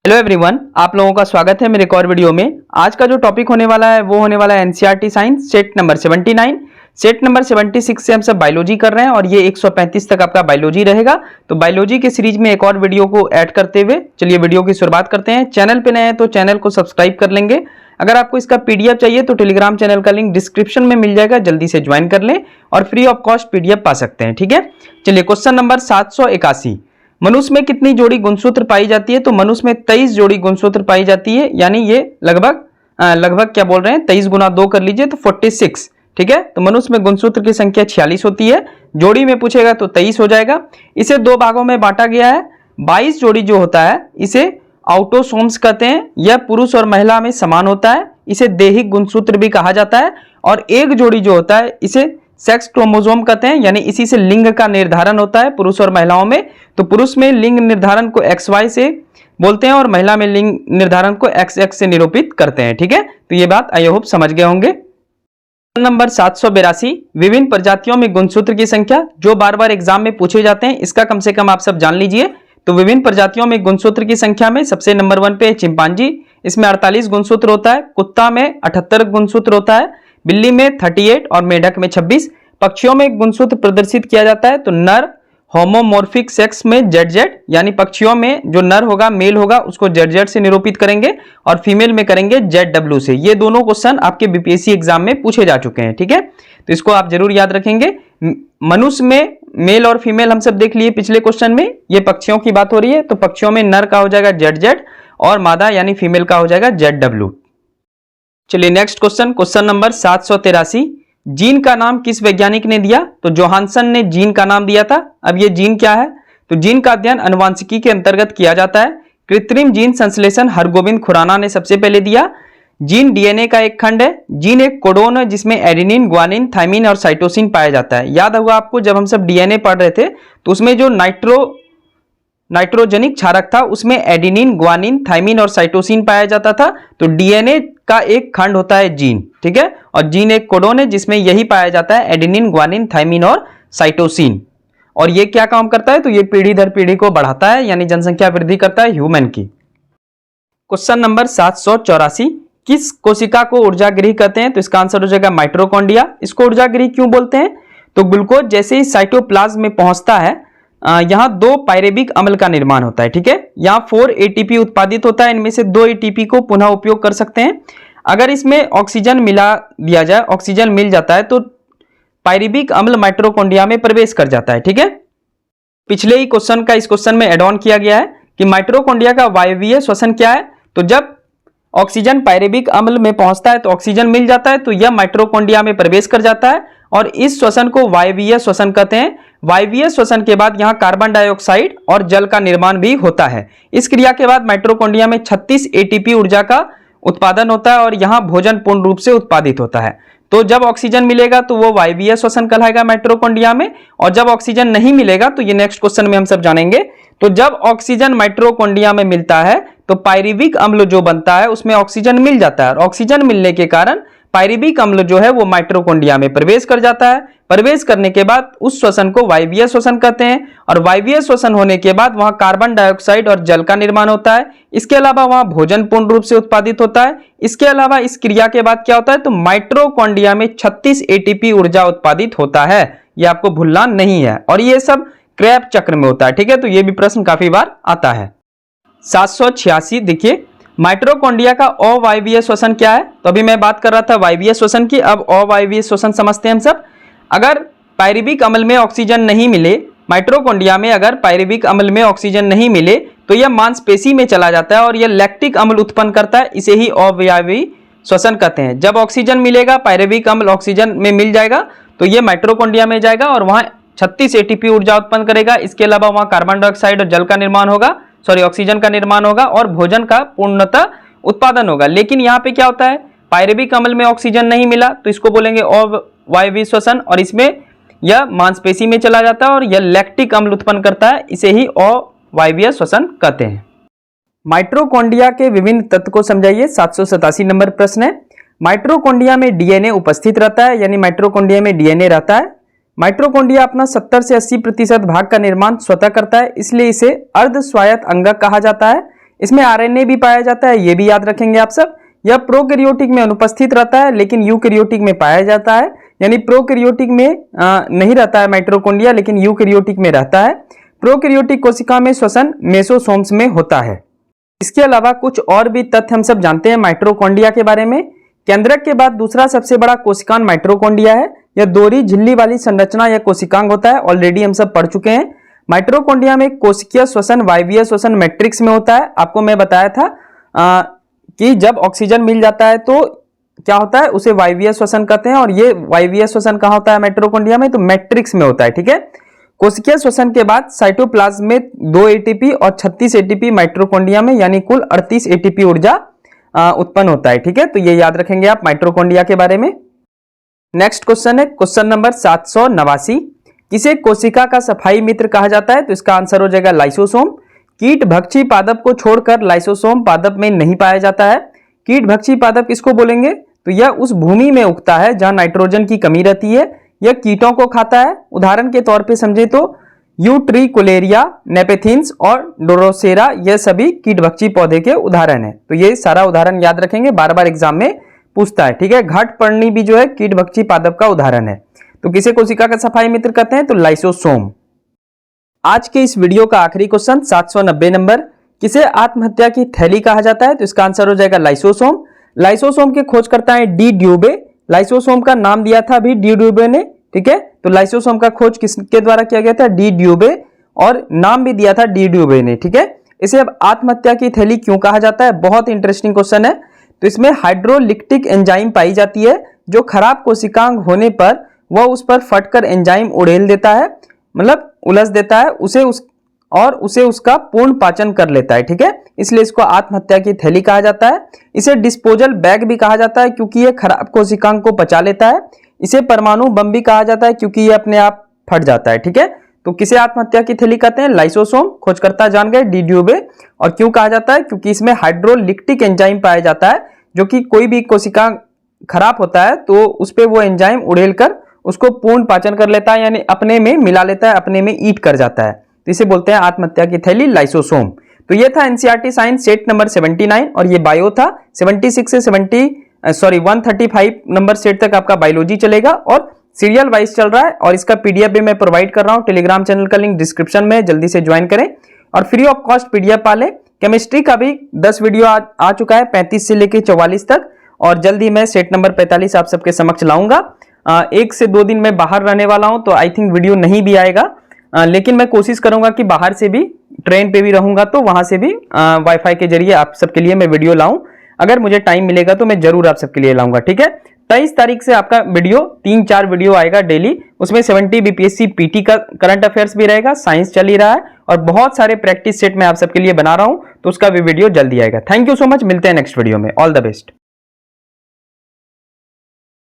Hello everyone, आप लोगों का स्वागत है मेरे एक और वीडियो में। आज का जो टॉपिक होने वाला है वो होने वाला है NCERT science set number 79। Set number 76 से हम सब बायोलॉजी कर रहे हैं और ये 135 तक आपका बायोलॉजी रहेगा। तो बायोलॉजी के सीरीज में एक और वीडियो को ऐड करते हुए चलिए वीडियो की शुरुआत करते हैं। चैनल पे नए हैं तो चैनल को सब्सक्राइब कर लेंगे। अगर आपको इसका पीडीएफ चाहिए तो टेलीग्राम चैनल का लिंक डिस्क्रिप्शन में मिल जाएगा, जल्दी से ज्वाइन कर लें और फ्री ऑफ कॉस्ट पीडीएफ पा सकते हैं। ठीक है, चलिए क्वेश्चन नंबर 781, मनुष्य में कितनी जोड़ी गुणसूत्र पाई जाती है? तो मनुष्य में 23 जोड़ी गुणसूत्र पाई जाती है, यानी ये लगभग क्या बोल रहे हैं, 23 गुना 2 कर लीजिए तो 46। ठीक है, तो मनुष्य में गुणसूत्र की संख्या 46 होती है। जोड़ी में पूछेगा तो 23 हो जाएगा। इसे दो भागों में बांटा गया है। 22 जोड़ी जो होता है इसे ऑटोसोम्स कहते हैं। यह पुरुष और महिला में समान होता है, इसे दैहिक गुणसूत्र भी कहा जाता है। और एक जोड़ी जो होता है इसे सेक्स क्रोमोसोम कहते हैं, यानी इसी से लिंग का निर्धारण होता है पुरुष और महिलाओं में। तो पुरुष में लिंग निर्धारण को XY से बोलते हैं और महिला में लिंग निर्धारण को XX से निरूपित करते हैं। ठीक है, तो ये बात आई होप समझ गए होंगे। नंबर 782, विभिन्न प्रजातियों में गुणसूत्र की संख्या, जो बार बार एग्जाम में पूछे जाते हैं, इसका कम से कम आप सब जान लीजिए। तो विभिन्न प्रजातियों में गुणसूत्र की संख्या में सबसे नंबर 1 पे है चिंपांजी, इसमें 48 गुणसूत्र होता है। कुत्ता में 78 गुणसूत्र होता है, बिल्ली में 38 और मेढक में 26। पक्षियों में गुणसूत्र प्रदर्शित किया जाता है तो नर होमोमॉर्फिक सेक्स में ZZ, यानी पक्षियों में जो नर होगा मेल होगा उसको ZZ से निरूपित करेंगे और फीमेल में करेंगे ZW से। ये दोनों क्वेश्चन आपके बीपीएससी एग्जाम में पूछे जा चुके हैं। ठीक है, तो इसको आप जरूर याद रखेंगे। मनुष्य में मेल और फीमेल हम सब देख लिए पिछले क्वेश्चन में, ये पक्षियों की बात हो रही है। तो पक्षियों में नर का हो जाएगा ZZ और मादा यानी फीमेल का हो जाएगा ZW। चलिए नेक्स्ट क्वेश्चन नंबर 783, जीन का नाम किस वैज्ञानिक ने दिया? तो जोहानसन ने जीन का नाम दिया था। अब ये जीन क्या है? तो जीन का अध्ययन अनुवांशिकी के अंतर्गत किया जाता है। कृत्रिम जीन संश्लेषण हरगोविंद खुराना ने सबसे पहले दिया। जीन डीएनए का एक खंड है। जीन एक कोडोन है जिसमें एडेनिन, ग्वानिन, थाइमिन और साइटोसिन पाया जाता है। याद होगा आपको जब हम सब डीएनए पढ़ रहे थे तो उसमें जो नाइट्रोजनिक क्षारक था उसमें एडेनिन, ग्वानिन, थाइमिन और साइटोसिन पाया जाता था। तो डीएनए का एक खंड होता है जीन। ठीक है, और जीन एक कोडोन है जिसमें यही पाया जाता है एडेनिन, ग्वानिन, थाइमिन और साइटोसिन। और ये क्या काम करता है? तो ये पीढ़ी दर पीढ़ी को बढ़ाता है, यानी जनसंख्या वृद्धि करता है ह्यूमन की। क्वेश्चन नंबर 784, किस कोशिका को ऊर्जागृह कहते हैं? तो इसका आंसर हो जाएगा माइटोकॉन्ड्रिया। इसको ऊर्जागृह क्यों बोलते हैं? तो ग्लूकोज जैसे ही साइटोप्लाज्म में पहुंचता है यहां 2 पायरेबिक अम्ल का निर्माण होता है। ठीक है, यहां 4 ATP उत्पादित होता है, इनमें से 2 ATP को पुनः उपयोग कर सकते हैं। अगर इसमें ऑक्सीजन मिला दिया जाए, ऑक्सीजन मिल जाता है तो पायरेबिक अम्ल माइटोकॉन्ड्रिया में प्रवेश कर जाता है। ठीक है, पिछले ही क्वेश्चन का इस क्वेश्चन में एड ऑन किया गया है कि माइटोकॉन्ड्रिया का वायवीय श्वसन क्या है। तो जब ऑक्सीजन पायरेबिक अम्ल में पहुंचता है तो ऑक्सीजन मिल जाता है तो यह माइटोकॉन्ड्रिया में प्रवेश कर जाता है और इस श्वसन को वायवीय श्वसन कहते हैं। वायवीय श्वसन के बाद यहां कार्बन डाइऑक्साइड और जल का निर्माण भी होता है। इस क्रिया के बाद माइटोकॉन्ड्रिया में 36 ATP ऊर्जा का उत्पादन होता है और यहां भोजन पूर्ण रूप से उत्पादित होता है। तो जब ऑक्सीजन मिलेगा तो वो वायवीय श्वसन कहलाएगा माइटोकॉन्ड्रिया में, और जब ऑक्सीजन नहीं मिलेगा तो ये नेक्स्ट क्वेश्चन में हम सब जानेंगे। तो जब ऑक्सीजन माइटोकॉन्ड्रिया में मिलता है तो पायरेबिक अम्ल जो बनता है उसमें ऑक्सीजन मिल जाता है और ऑक्सीजन मिलने के कारण पायरेबिक अम्ल जो है वो माइटोकॉन्ड्रिया में प्रवेश कर जाता है। प्रवेश करने के बाद उस श्वसन को वायवीय श्वसन कहते हैं और वायवीय श्वसन होने के बाद वहां कार्बन डाइऑक्साइड और जल का निर्माण होता है। इसके अलावा वहां भोजन पूर्ण रूप से उत्पादित होता है। इसके अलावा इस क्रिया के बाद क्या होता है? तो माइटोकॉन्ड्रिया में 36 ATP ऊर्जा उत्पादित होता है। ये आपको भूलना नहीं है और ये सब क्रेब्स चक्र में होता है। ठीक है, तो ये भी प्रश्न काफी बार आता है। 786, देखिए माइटोकॉन्ड्रिया का अवायवीय श्वसन क्या है? तो अभी मैं बात कर रहा था वायवीय श्वसन की, अब अवायवीय श्वसन समझते हैं हम सब। अगर पायरेबिक अम्ल में ऑक्सीजन नहीं मिले, माइटोकॉन्ड्रिया में अगर पायरेबिक अम्ल में ऑक्सीजन नहीं मिले तो यह मांसपेशी में चला जाता है और यह लैक्टिक अम्ल उत्पन्न करता है, इसे ही अवायवीय श्वसन कहते हैं। जब ऑक्सीजन मिलेगा, पायरेबिक अम्ल ऑक्सीजन में मिल जाएगा तो यह माइटोकॉन्ड्रिया में जाएगा और वहां 36 ATP ऊर्जा उत्पन्न करेगा। इसके अलावा वहां कार्बन डाइऑक्साइड और जल का निर्माण होगा, ऑक्सीजन का निर्माण होगा और भोजन का पूर्णतः उत्पादन होगा। लेकिन यहाँ पे क्या होता है? पायरेबिक अम्ल में ऑक्सीजन नहीं मिला तो इसको बोलेंगे अवायवीय श्वसन और इसमें यह मांसपेशी में चला जाता है और यह लैक्टिक अम्ल उत्पन्न करता है, इसे ही अवायवीय श्वसन कहते हैं। माइटोकॉन्ड्रिया के विभिन्न तत्व को समझाइए। 787 नंबर प्रश्न है। माइटोकॉन्ड्रिया में डीएनए उपस्थित रहता है, यानी माइटोकॉन्ड्रिया में डीएनए रहता है। माइटोकॉन्ड्रिया अपना 70 से 80% भाग का निर्माण स्वतः करता है, इसलिए इसे अर्ध स्वायत्त अंगक कहा जाता है। इसमें आरएनए भी पाया जाता है, ये भी याद रखेंगे आप सब। यह प्रोकैरियोटिक में अनुपस्थित रहता है लेकिन यूकैरियोटिक में पाया जाता है, यानी प्रोकैरियोटिक में नहीं रहता है माइटोकॉन्ड्रिया, लेकिन यूकैरियोटिक में रहता है। प्रोकैरियोटिक कोशिका में श्वसन मेसोसोम्स में होता है। इसके अलावा कुछ और भी तथ्य हम सब जानते हैं माइटोकॉन्ड्रिया के बारे में। केंद्रक के बाद दूसरा सबसे बड़ा कोशिकांग माइटोकॉन्ड्रिया है। यह दोहरी झिल्ली वाली संरचना या कोशिकांग होता है, ऑलरेडी हम सब पढ़ चुके हैं। माइटोकॉन्ड्रिया में कोशिकीय श्वसन वायवीय श्वसन मैट्रिक्स में होता है। आपको मैं बताया था कि जब ऑक्सीजन मिल जाता है तो क्या होता है, उसे वायवीय श्वसन कहते हैं, और ये वायवीय श्वसन कहाँ होता है माइटोकॉन्ड्रिया में, तो मैट्रिक्स में होता है। ठीक है, कोशिकीय श्वसन के बाद साइटोप्लाज्म में 2 एटीपी और 36 एटीपी माइटोकॉन्ड्रिया में, यानी कुल 38 एटीपी ऊर्जा उत्पन्न होता है। ठीक है, तो ये याद रखेंगे आप माइटोकॉन्ड्रिया के बारे में। नेक्स्ट क्वेश्चन है क्वेश्चन नंबर 789। किसे कोशिका का सफाई मित्र कहा जाता है, तो इसका आंसर हो जाएगा लाइसोसोम। कीट भक्षी पादप को छोड़कर लाइसोसोम पादप में नहीं पाया जाता है। कीट भक्षी पादप किसको बोलेंगे, तो यह उस भूमि में उगता है जहां नाइट्रोजन की कमी रहती है। यह कीटों को खाता है। उदाहरण के तौर पे समझे तो यूट्रिकुलेरिया, नेपेथिन्स और डोरोसेरा, यह सभी कीटभक्षी पौधे के उदाहरण है। तो ये सारा उदाहरण याद रखेंगे, बार बार एग्जाम में पूछता है। ठीक है, घट पर्णी भी जो है कीटभक्षी पादप का उदाहरण है। तो किसे कोशिका का सफाई मित्र कहते हैं, तो लाइसोसोम। आज के इस वीडियो का आखिरी क्वेश्चन 790 नंबर, किसे आत्महत्या की थैली कहा जाता है, तो इसका आंसर हो जाएगा लाइसोसोम। लाइसोसोम के खोजकर्ता हैं डी ड्यूबे। लाइसोसोम का नाम दिया था अभी डी ड्यूबे ने। ठीक है, तो लाइसोसोम का खोज किसके द्वारा किया गया था, डी ड्यूबे, और नाम भी दिया था डी ड्यूबे ने। ठीक है, इसे अब आत्महत्या की थैली क्यों कहा जाता है, बहुत इंटरेस्टिंग क्वेश्चन है। तो इसमें हाइड्रोलिक्टिक एंजाइम पाई जाती है, जो खराब कोशिकांग होने पर वह उस पर फटकर एंजाइम उड़ेल देता है, मतलब उलझ देता है उसे उसका पूर्ण पाचन कर लेता है। ठीक है, इसलिए इसको आत्महत्या की थैली कहा जाता है। इसे डिस्पोजल बैग भी कहा जाता है क्योंकि यह खराब कोशिकांग को पचा लेता है। इसे परमाणु बम भी कहा जाता है क्योंकि यह अपने आप फट जाता है। ठीक है, तो किसे आत्महत्या की थैली कहते हैं, लाइसोसोम। खोजकर्ता जान गए डी ड्यूबे। और क्यों कहा जाता है, क्योंकि इसमें हाइड्रोलिक्टिक एंजाइम पाया जाता है, जो कि कोई भी कोशिका खराब होता है तो उस पर वो एंजाइम उड़ेल कर उसको पूर्ण पाचन कर लेता है, यानी अपने में मिला लेता है, अपने में ईट कर जाता है। तो इसे बोलते हैं आत्महत्या की थैली, लाइसोसोम। तो ये था एनसीईआरटी साइंस सेट नंबर 79, और ये बायो था 76 से 135 नंबर सेट तक आपका बायोलॉजी चलेगा, और सीरियल वाइज चल रहा है। और इसका पीडीएफ भी मैं प्रोवाइड कर रहा हूँ, टेलीग्राम चैनल का लिंक डिस्क्रिप्शन में, जल्दी से ज्वाइन करें और फ्री ऑफ कॉस्ट पीडीएफ पा लें। केमिस्ट्री का भी 10 वीडियो आ चुका है, 35 से लेकर 44 तक, और जल्दी मैं सेट नंबर 45 आप सबके समक्ष लाऊंगा। 1 से 2 दिन में बाहर रहने वाला हूं, तो आई थिंक वीडियो नहीं भी आएगा, लेकिन मैं कोशिश करूंगा कि बाहर से भी, ट्रेन पे भी रहूंगा तो वहां से भी वाईफाई के जरिए आप सबके लिए मैं वीडियो लाऊं। अगर मुझे टाइम मिलेगा तो मैं जरूर आप सबके लिए लाऊंगा। ठीक है, 23 तारीख से आपका वीडियो 3-4 वीडियो आएगा डेली। उसमें 70 बीपीएससी पीटी का करंट अफेयर्स भी रहेगा, साइंस चल ही रहा है, और बहुत सारे प्रैक्टिस सेट मैं आप सबके लिए बना रहा हूं, तो उसका भी वीडियो जल्दी आएगा। थैंक यू सो मच, मिलते हैं नेक्स्ट वीडियो में। All the best.